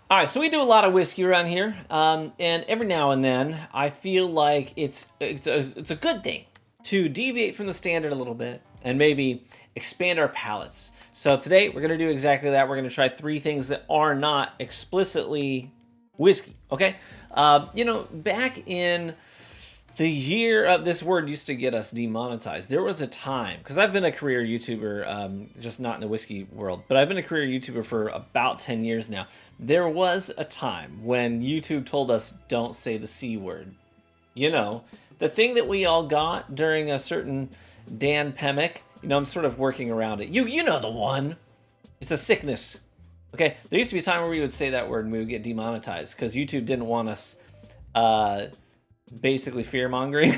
All right, so we do a lot of whiskey around here, and every now and then I feel like it's a good thing to deviate from the standard a little bit and maybe expand our palates. So today we're gonna do exactly that. We're gonna try three things that are not explicitly whiskey. Okay, back in the year this word used to get us demonetized. There was a time, because I've been a career YouTuber, just not in the whiskey world, but I've been a career YouTuber for about 10 years now. There was a time when YouTube told us don't say the C word. You know, the thing that we all got during a certain Dan Pemic. I'm sort of working around it. You know the one. It's a sickness. Okay, there used to be a time where we would say that word and we would get demonetized because YouTube didn't want us basically fear-mongering.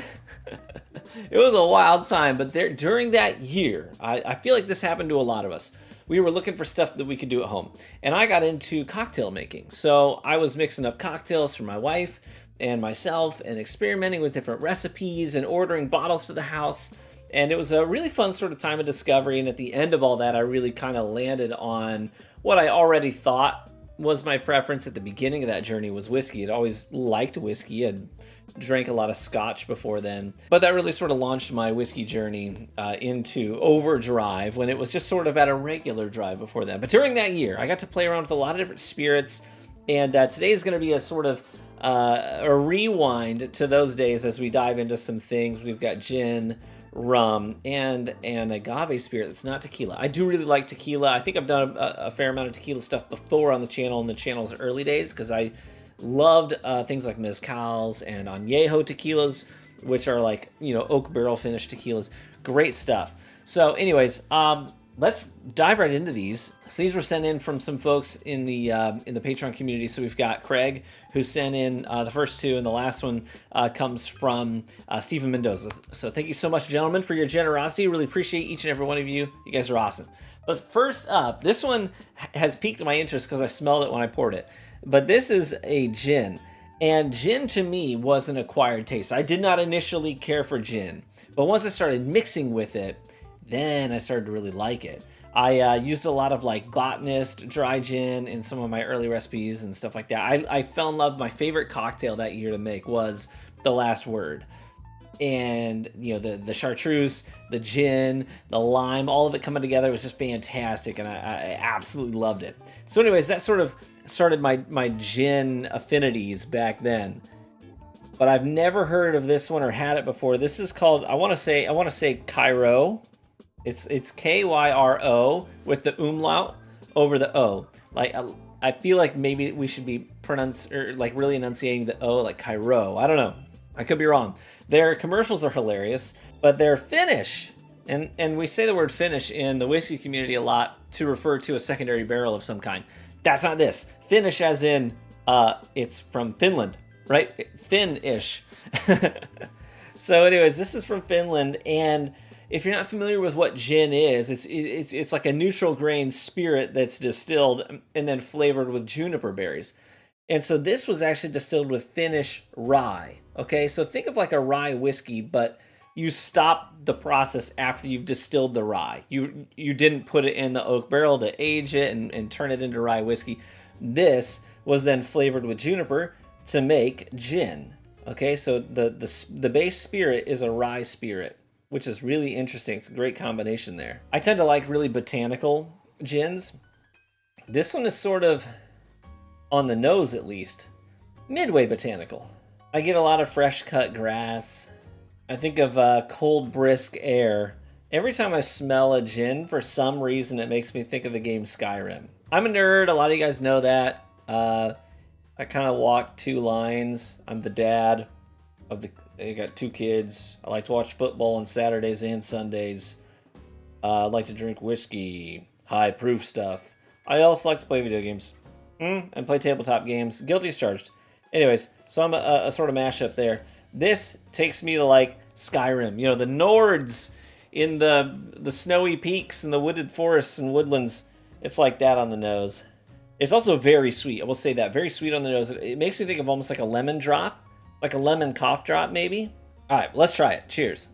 It was a wild time, but during that year, I feel like this happened to a lot of us. We were looking for stuff that we could do at home, and I got into cocktail making. So I was mixing up cocktails for my wife and myself and experimenting with different recipes and ordering bottles to the house, and it was a really fun sort of time of discovery. And at the end of all that, I really kind of landed on what I already thought was my preference at the beginning of that journey was whiskey. I'd always liked whiskey. I'd drank a lot of scotch before then. But that really sort of launched my whiskey journey into overdrive when it was just sort of at a regular drive before then. But during that year, I got to play around with a lot of different spirits. And today is going to be a sort of a rewind to those days as we dive into some things. We've got gin, rum, and an agave spirit that's not tequila. I do really like tequila. I think I've done a fair amount of tequila stuff before on the channel in the channel's early days because I loved things like mezcals and añejo tequilas, which are like, oak barrel finished tequilas. Great stuff. So anyways, let's dive right into these. So these were sent in from some folks in the Patreon community. So we've got Craig, who sent in the first two, and the last one comes from Stephen Mendoza. So thank you so much, gentlemen, for your generosity. Really appreciate each and every one of you. You guys are awesome. But first up, this one has piqued my interest because I smelled it when I poured it. But this is a gin. And gin to me was an acquired taste. I did not initially care for gin. But once I started mixing with it, then I started to really like it. I used a lot of like botanist dry gin in some of my early recipes and stuff like that. I fell in love. My favorite cocktail that year to make was The Last Word. And, the chartreuse, the gin, the lime, all of it coming together was just fantastic. And I absolutely loved it. So anyways, that sort of started my gin affinities back then. But I've never heard of this one or had it before. This is called, I want to say Kyrö. It's Kyro with the umlaut over the O. Like I feel like maybe we should be really enunciating the O like Kyrö. I don't know. I could be wrong. Their commercials are hilarious, but their finish, and we say the word finish in the whiskey community a lot to refer to a secondary barrel of some kind. That's not this. Finish as in it's from Finland, right? Finn-ish. So anyways, this is from Finland, and if you're not familiar with what gin is, it's like a neutral grain spirit that's distilled and then flavored with juniper berries. And so this was actually distilled with Finnish rye. Okay, so think of like a rye whiskey, but you stop the process after you've distilled the rye. You didn't put it in the oak barrel to age it and turn it into rye whiskey. This was then flavored with juniper to make gin. Okay, so the base spirit is a rye spirit, which is really interesting. It's a great combination there. I tend to like really botanical gins. This one is sort of, on the nose at least, midway botanical. I get a lot of fresh cut grass. I think of cold, brisk air. Every time I smell a gin, for some reason, it makes me think of the game Skyrim. I'm a nerd. A lot of you guys know that. I kind of walk two lines. I'm the dad of I got two kids. I like to watch football on Saturdays and Sundays. I like to drink whiskey, high proof stuff. I also like to play video games and play tabletop games. Guilty as charged. Anyways, so I'm a sort of mashup there. This takes me to like Skyrim. The Nords in the snowy peaks and the wooded forests and woodlands. It's like that on the nose. It's also very sweet. I will say that. Very sweet on the nose. It makes me think of almost like a lemon drop. Like a lemon cough drop, maybe? All right, let's try it. Cheers.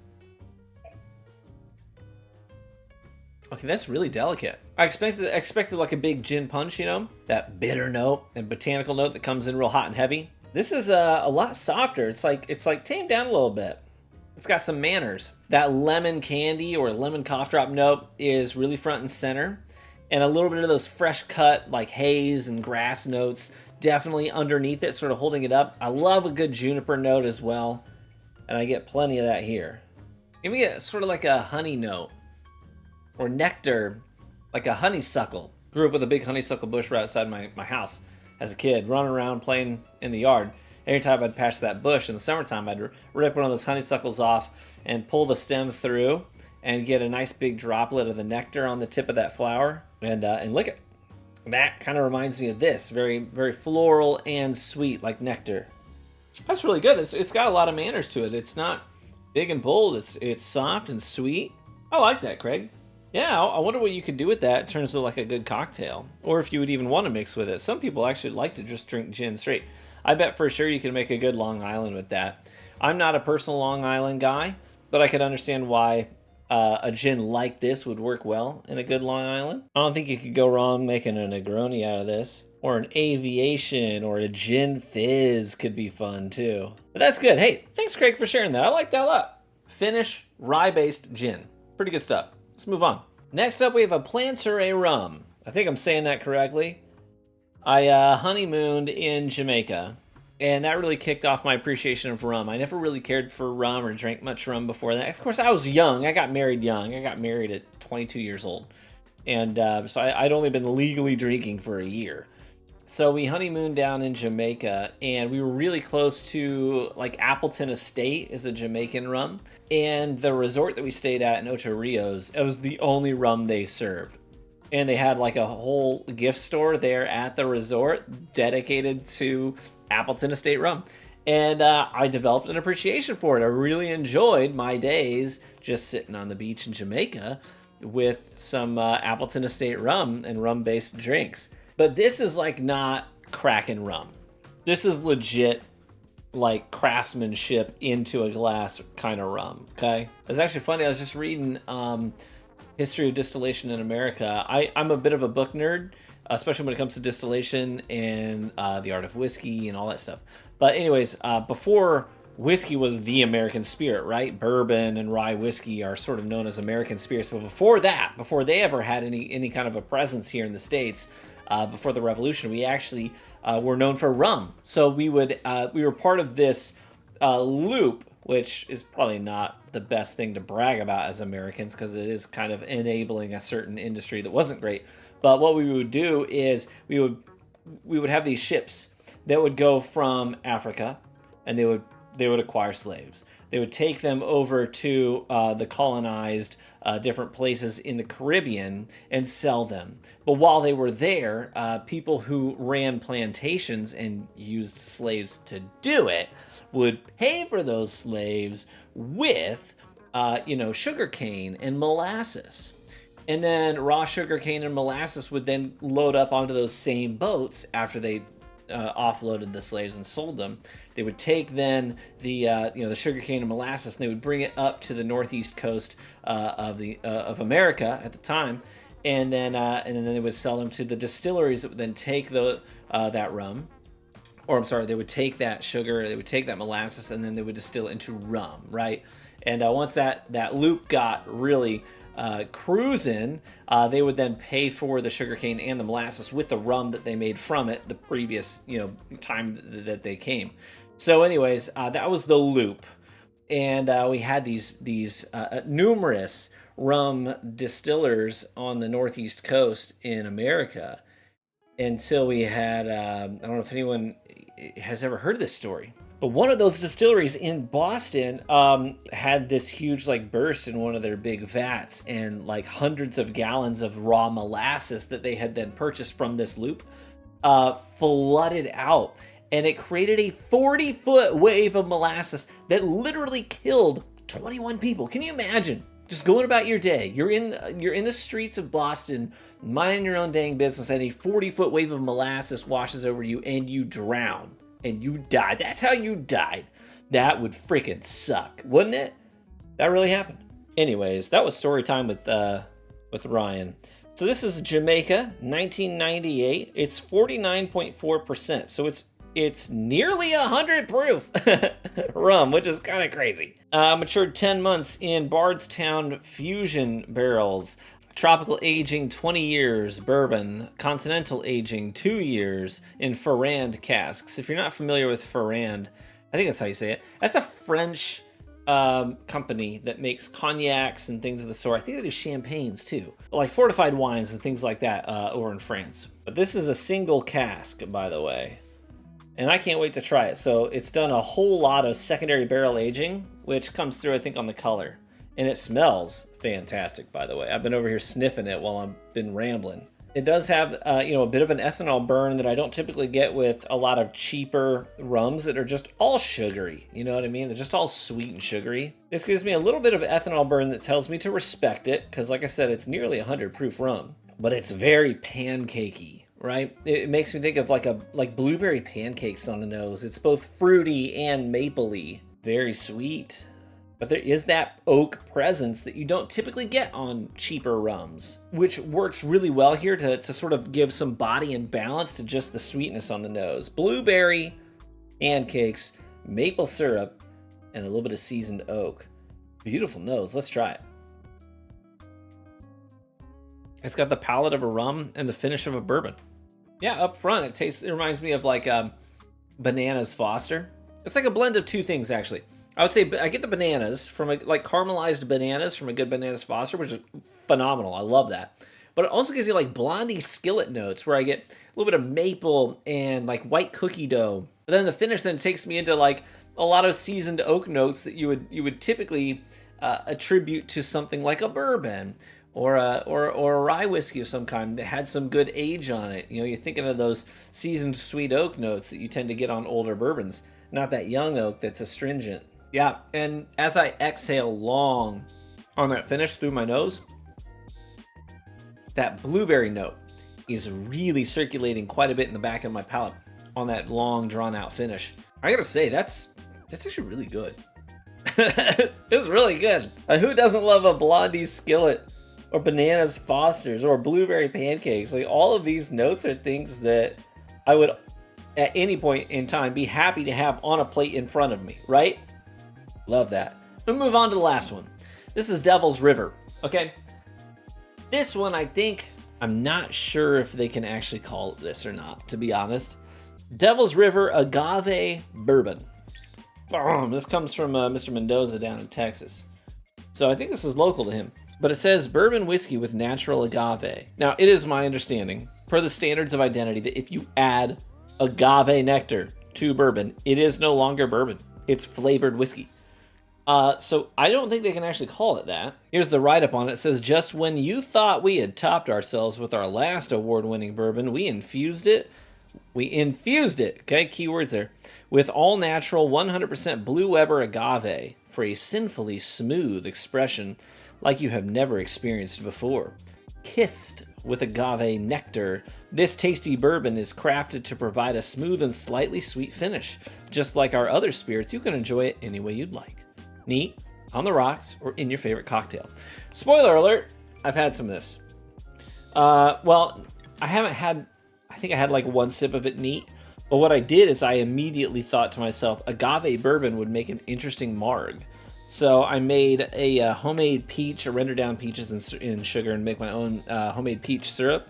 Okay, that's really delicate. I expected like a big gin punch, you know, that bitter note and botanical note that comes in real hot and heavy. This is a lot softer. It's like tamed down a little bit. It's got some manners. That lemon candy or lemon cough drop note is really front and center. And a little bit of those fresh cut like haze and grass notes definitely underneath it, sort of holding it up. I love a good juniper note as well. And I get plenty of that here. Even get sort of like a honey note or nectar, like a honeysuckle. Grew up with a big honeysuckle bush right outside my house as a kid, running around playing in the yard. Every time I'd pass that bush in the summertime, I'd rip one of those honeysuckles off and pull the stem through and get a nice big droplet of the nectar on the tip of that flower and lick it. That kind of reminds me of this, very, very floral and sweet, like nectar. That's really good. It's got a lot of manners to it. It's not big and bold. It's soft and sweet. I like that, Craig. Yeah, I wonder what you could do with that in terms of like a good cocktail, or if you would even want to mix with it. Some people actually like to just drink gin straight. I bet for sure you can make a good Long Island with that. I'm not a personal Long Island guy, but I could understand why a gin like this would work well in a good Long Island. I don't think you could go wrong making a Negroni out of this. Or an Aviation or a Gin Fizz could be fun too. But that's good. Hey, thanks Craig for sharing that. I like that a lot. Finnish rye-based gin. Pretty good stuff. Let's move on. Next up we have a Planteray rum. I think I'm saying that correctly. I honeymooned in Jamaica, and that really kicked off my appreciation of rum. I never really cared for rum or drank much rum before that. Of course, I was young. I got married young. I got married at 22 years old. And so I'd only been legally drinking for a year. So we honeymooned down in Jamaica, and we were really close to, like, Appleton Estate is a Jamaican rum. And the resort that we stayed at in Ocho Rios, it was the only rum they served. And they had, like, a whole gift store there at the resort dedicated to Appleton Estate rum. And I developed an appreciation for it. I really enjoyed my days just sitting on the beach in Jamaica with some Appleton Estate rum and rum-based drinks. But this is like not cracking rum. This is legit like craftsmanship into a glass kind of rum, okay? It's actually funny, I was just reading History of Distillation in America. I'm a bit of a book nerd, especially when it comes to distillation and the art of whiskey and all that stuff. But anyways, before whiskey was the American spirit, right? Bourbon and rye whiskey are sort of known as American spirits. But before that, before they ever had any kind of a presence here in the States, before the Revolution, we actually were known for rum. So we were part of this loop, which is probably not the best thing to brag about as Americans because it is kind of enabling a certain industry that wasn't great. But what we would do is we would have these ships that would go from Africa, and they would acquire slaves. They would take them over to the colonized different places in the Caribbean and sell them. But while they were there, people who ran plantations and used slaves to do it would pay for those slaves with, sugarcane and molasses. And then raw sugarcane and molasses would then load up onto those same boats after they offloaded the slaves and sold them. They would take then the sugarcane and molasses, and they would bring it up to the northeast coast of America at the time, and then they would sell them to the distilleries that would then take that rum, or I'm sorry, they would take that sugar, they would take that molasses, and then they would distill it into rum, right? And once that loop got really cruising, they would then pay for the sugarcane and the molasses with the rum that they made from it the previous time that they came. So anyways, that was the loop, and we had these numerous rum distillers on the northeast coast in America until we had I don't know if anyone has ever heard of this story. But one of those distilleries in Boston had this huge burst in one of their big vats, and hundreds of gallons of raw molasses that they had then purchased from this loop flooded out, and it created a 40-foot wave of molasses that literally killed 21 people. Can you imagine? Just going about your day. You're in the streets of Boston, minding your own dang business, and a 40-foot wave of molasses washes over you, and you drown. And you died. That's how you died. That would freaking suck, wouldn't it? That really happened. Anyways, that was story time with with Ryan. So this is Jamaica, 1998. It's 49.4%. So it's nearly 100 proof rum, which is kind of crazy. Matured 10 months in Bardstown Fusion barrels. Tropical aging 20 years, bourbon. Continental aging 2 years in Ferrand casks. If you're not familiar with Ferrand, I think that's how you say it. That's a French company that makes cognacs and things of the sort. I think they do champagnes too, like fortified wines and things like that over in France. But this is a single cask, by the way. And I can't wait to try it. So it's done a whole lot of secondary barrel aging, which comes through, I think, on the color. And it smells fantastic, by the way. I've been over here sniffing it while I've been rambling. It does have, a bit of an ethanol burn that I don't typically get with a lot of cheaper rums that are just all sugary. You know what I mean? They're just all sweet and sugary. This gives me a little bit of ethanol burn that tells me to respect it, because like I said, it's nearly 100 proof rum. But it's very pancakey. Right? It makes me think of like blueberry pancakes on the nose. It's both fruity and mapley. Very sweet. But there is that oak presence that you don't typically get on cheaper rums, which works really well here to sort of give some body and balance to just the sweetness on the nose. Blueberry, pancakes, maple syrup, and a little bit of seasoned oak. Beautiful nose. Let's try it. It's got the palate of a rum and the finish of a bourbon. Yeah, up front, it reminds me of like Bananas Foster. It's like a blend of two things, actually. I would say I get the bananas from like caramelized bananas from a good Bananas Foster, which is phenomenal. I love that. But it also gives you like blondie skillet notes where I get a little bit of maple and like white cookie dough. But then the finish then takes me into like a lot of seasoned oak notes that you would typically attribute to something like a bourbon or a rye whiskey of some kind that had some good age on it. You know, you're thinking of those seasoned sweet oak notes that you tend to get on older bourbons, not that young oak that's astringent. Yeah, and as I exhale long on that finish through my nose, that blueberry note is really circulating quite a bit in the back of my palate on that long, drawn-out finish. I gotta say, that's actually really good. It's really good. Who doesn't love a blondie skillet? Or Bananas Fosters, or blueberry pancakes? Like, all of these notes are things that I would, at any point in time, be happy to have on a plate in front of me, right? Love that. We'll move on to the last one. This is Devil's River, okay? This one, I'm not sure if they can actually call it this or not, to be honest. Devil's River Agave Bourbon. This comes from Mr. Mendoza down in Texas. So I think this is local to him. But it says bourbon whiskey with natural agave. Now, it is my understanding, per the standards of identity, that if you add agave nectar to bourbon, it is no longer bourbon. It's flavored whiskey. So I don't think they can actually call it that. Here's the write-up on it. It says, just when you thought we had topped ourselves with our last award-winning bourbon, we infused it, okay, keywords there, with all-natural 100% Blue Weber agave for a sinfully smooth expression like you have never experienced before. Kissed with agave nectar, this tasty bourbon is crafted to provide a smooth and slightly sweet finish. Just like our other spirits, you can enjoy it any way you'd like. Neat, on the rocks, or in your favorite cocktail. Spoiler alert, I've had some of this. Well, I think I had like one sip of it neat, but what I did is I immediately thought to myself, agave bourbon would make an interesting marg. So I made a homemade peach, I rendered down peaches in sugar and make my own homemade peach syrup.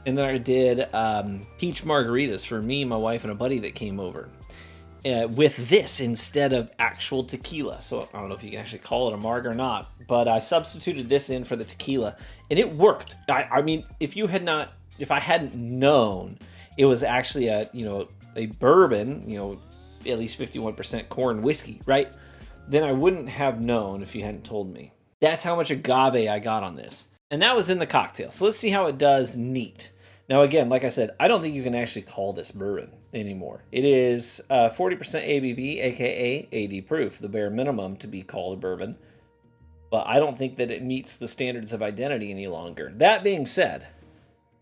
And then I did peach margaritas for me, my wife, and a buddy that came over. With this instead of actual tequila. So I don't know if you can actually call it a marg or not, but I substituted this in for the tequila, and it worked. I mean, if I hadn't known it was actually a bourbon, at least 51% corn whiskey, right? Then I wouldn't have known if you hadn't told me. That's how much agave I got on this. And that was in the cocktail. So let's see how it does neat. Now, again, like I said, I don't think you can actually call this bourbon anymore. It is 40% ABV, aka 80 proof, the bare minimum to be called a bourbon. But I don't think that it meets the standards of identity any longer. That being said,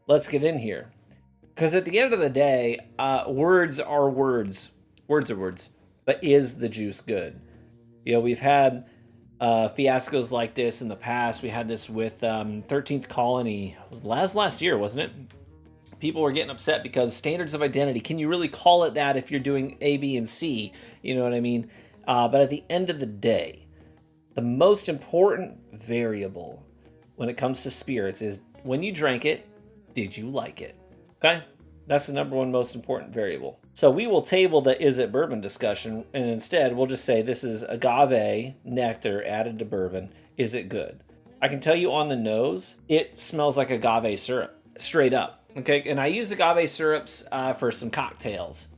let's get in here. Because at the end of the day, words are words. Words are words. But is the juice good? We've had fiascos like this in the past. We had this with 13th Colony. It was last year, wasn't it? People were getting upset because standards of identity, can you really call it that if you're doing A, B, and C? You know what I mean? But at the end of the day, the most important variable when it comes to spirits is when you drank it, did you like it? Okay? That's the number one most important variable. So we will table the is it bourbon discussion, and instead we'll just say this is agave nectar added to bourbon. Is it good? I can tell you on the nose, it smells like agave syrup, straight up. Okay, and I use agave syrups for some cocktails.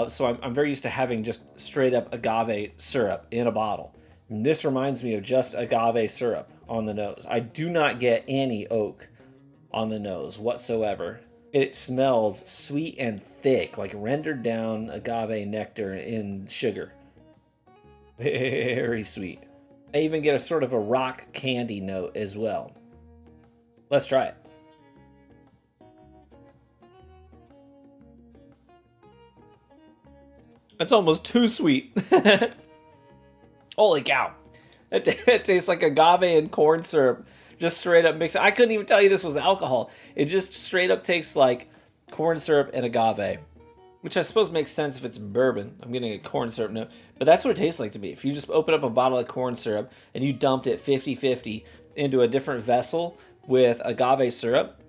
So I'm very used to having just straight up agave syrup in a bottle. And this reminds me of just agave syrup on the nose. I do not get any oak on the nose whatsoever. It smells sweet and thick, like rendered down agave nectar in sugar. Very sweet. I even get a sort of a rock candy note as well. Let's try it. That's almost too sweet. Holy cow. It tastes like agave and corn syrup. Just straight up mixed. I couldn't even tell you this was alcohol. It just straight up tastes like corn syrup and agave. Which I suppose makes sense if it's bourbon. I'm getting a corn syrup note. But that's what it tastes like to me. If you just open up a bottle of corn syrup and you dumped it 50-50 into a different vessel with agave syrup,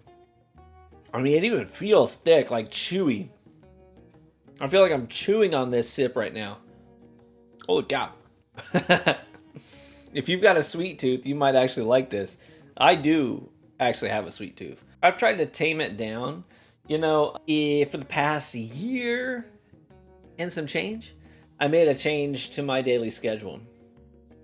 I mean, it even feels thick, like chewy. I feel like I'm chewing on this sip right now. Holy cow. If you've got a sweet tooth, you might actually like this. I do actually have a sweet tooth. I've tried to tame it down. You know, for the past year and some change, I made a change to my daily schedule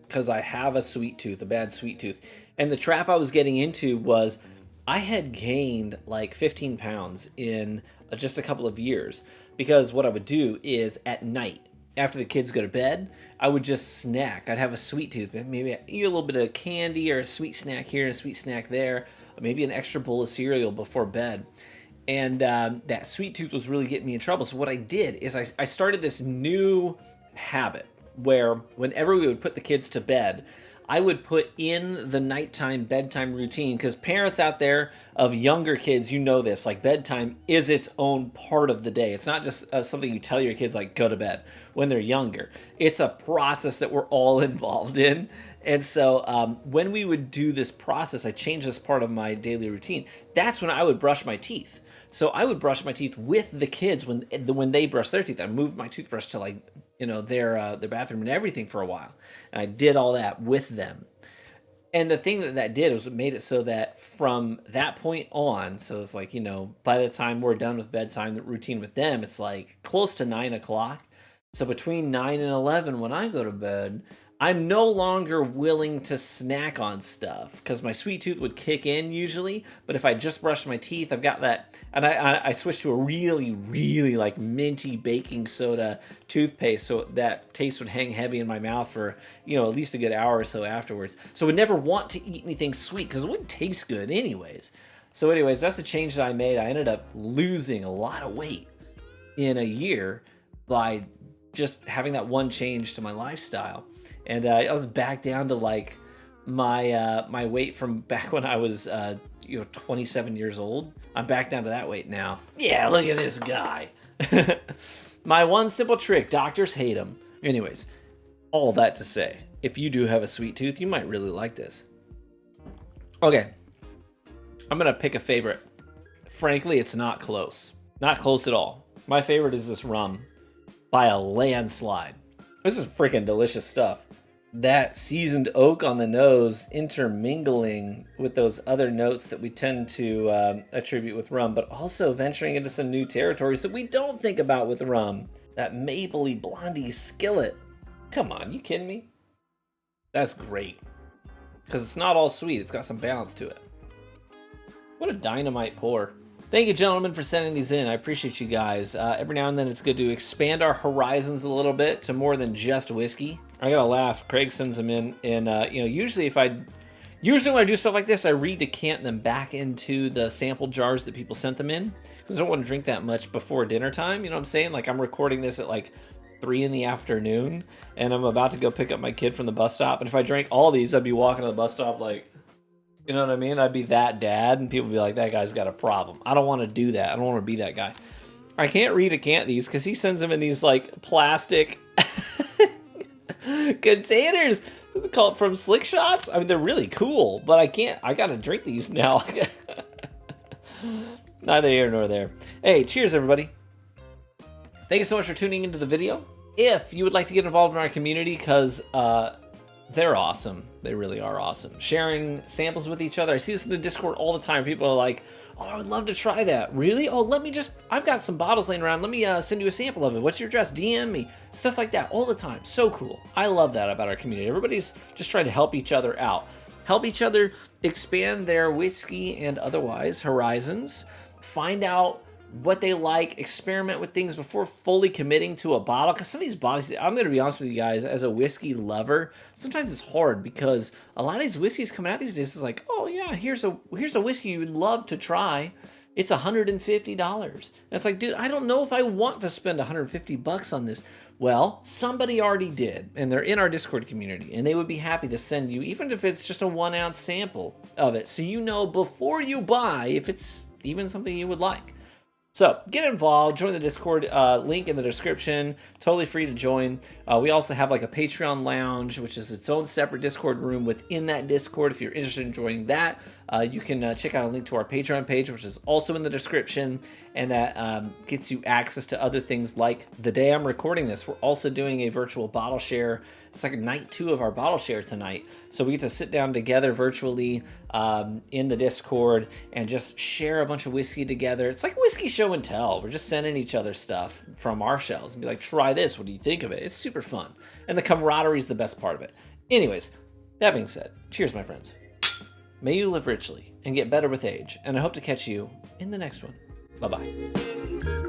because I have a sweet tooth, a bad sweet tooth. And the trap I was getting into was I had gained like 15 pounds in just a couple of years because what I would do is at night, after the kids go to bed, I would just snack. I'd have a sweet tooth. Maybe I'd eat a little bit of candy or a sweet snack here and a sweet snack there. Or maybe an extra bowl of cereal before bed. And that sweet tooth was really getting me in trouble. So what I did is I started this new habit where whenever we would put the kids to bed, I would put in the nighttime bedtime routine, because parents out there of younger kids, you know this, like bedtime is its own part of the day. It's not just something you tell your kids like go to bed when they're younger. It's a process that we're all involved in. And so when we would do this process, I changed this part of my daily routine. That's when I would brush my teeth. So I would brush my teeth with the kids when they brush their teeth. I moved my toothbrush to like, you know, their bathroom and everything for a while. And I did all that with them. And the thing that did was it made it so that from that point on, so it's like, you know, by the time we're done with bedtime, the routine with them, it's like close to 9 o'clock. So between 9 and 11, when I go to bed, I'm no longer willing to snack on stuff because my sweet tooth would kick in usually. But if I just brushed my teeth, I've got that. And I switched to a really, really like minty baking soda toothpaste. So that taste would hang heavy in my mouth for, you know, at least a good hour or so afterwards. So I would never want to eat anything sweet because it wouldn't taste good anyways. So anyways, that's the change that I made. I ended up losing a lot of weight in a year by just having that one change to my lifestyle. And I was back down to like my weight from back when I was 27 years old. I'm back down to that weight now. Yeah, look at this guy. My one simple trick, doctors hate him. Anyways, all that to say, if you do have a sweet tooth, you might really like this. Okay, I'm gonna pick a favorite. Frankly, it's not close. Not close at all. My favorite is this rum by a landslide. This is freaking delicious stuff. That seasoned oak on the nose intermingling with those other notes that we tend to attribute with rum, but also venturing into some new territories that we don't think about with rum. That mapley blondie skillet. Come on, you kidding me? That's great. Because it's not all sweet, it's got some balance to it. What a dynamite pour. Thank you, gentlemen, for sending these in. I appreciate you guys. Every now and then it's good to expand our horizons a little bit to more than just whiskey. I gotta laugh. Craig sends them in, and usually when I do stuff like this, I redecant them back into the sample jars that people sent them in, because I don't want to drink that much before dinner time. You know what I'm saying? Like I'm recording this at like 3 in the afternoon and I'm about to go pick up my kid from the bus stop. And if I drank all these, I'd be walking to the bus stop like, you know what I mean? I'd be that dad and people would be like, that guy's got a problem. I don't want to do that. I don't want to be that guy. I can't recant these because he sends them in these like plastic containers called from Slick Shots. I mean, they're really cool, but I gotta drink these now. Neither here nor there. Hey, cheers everybody. Thank you so much for tuning into the video. If you would like to get involved in our community, because they're awesome. They really are awesome. Sharing samples with each other. I see this in the Discord all the time. People are like, oh, I would love to try that. Really? Oh, I've got some bottles laying around. Let me send you a sample of it. What's your address? DM me. Stuff like that all the time. So cool. I love that about our community. Everybody's just trying to help each other out. Help each other expand their whiskey and otherwise horizons. Find out what they like, experiment with things before fully committing to a bottle. Because some of these bottles, I'm going to be honest with you guys, as a whiskey lover, sometimes it's hard because a lot of these whiskeys coming out these days is like, oh yeah, here's a whiskey you would love to try. It's $150. And it's like, dude, I don't know if I want to spend $150 on this. Well, somebody already did, and they're in our Discord community, and they would be happy to send you, even if it's just a 1 ounce sample of it, so you know before you buy if it's even something you would like. So get involved, join the Discord, link in the description, totally free to join. We also have like a Patreon lounge, which is its own separate Discord room within that Discord. If you're interested in joining that, you can check out a link to our Patreon page, which is also in the description, and that gets you access to other things like the day I'm recording this. We're also doing a virtual bottle share. It's like night 2 of our bottle share tonight. So we get to sit down together virtually in the Discord and just share a bunch of whiskey together. It's like whiskey show and tell. We're just sending each other stuff from our shelves and be like, try this. What do you think of it? It's super fun. And the camaraderie is the best part of it. Anyways, that being said, cheers, my friends. May you live richly and get better with age. And I hope to catch you in the next one. Bye-bye.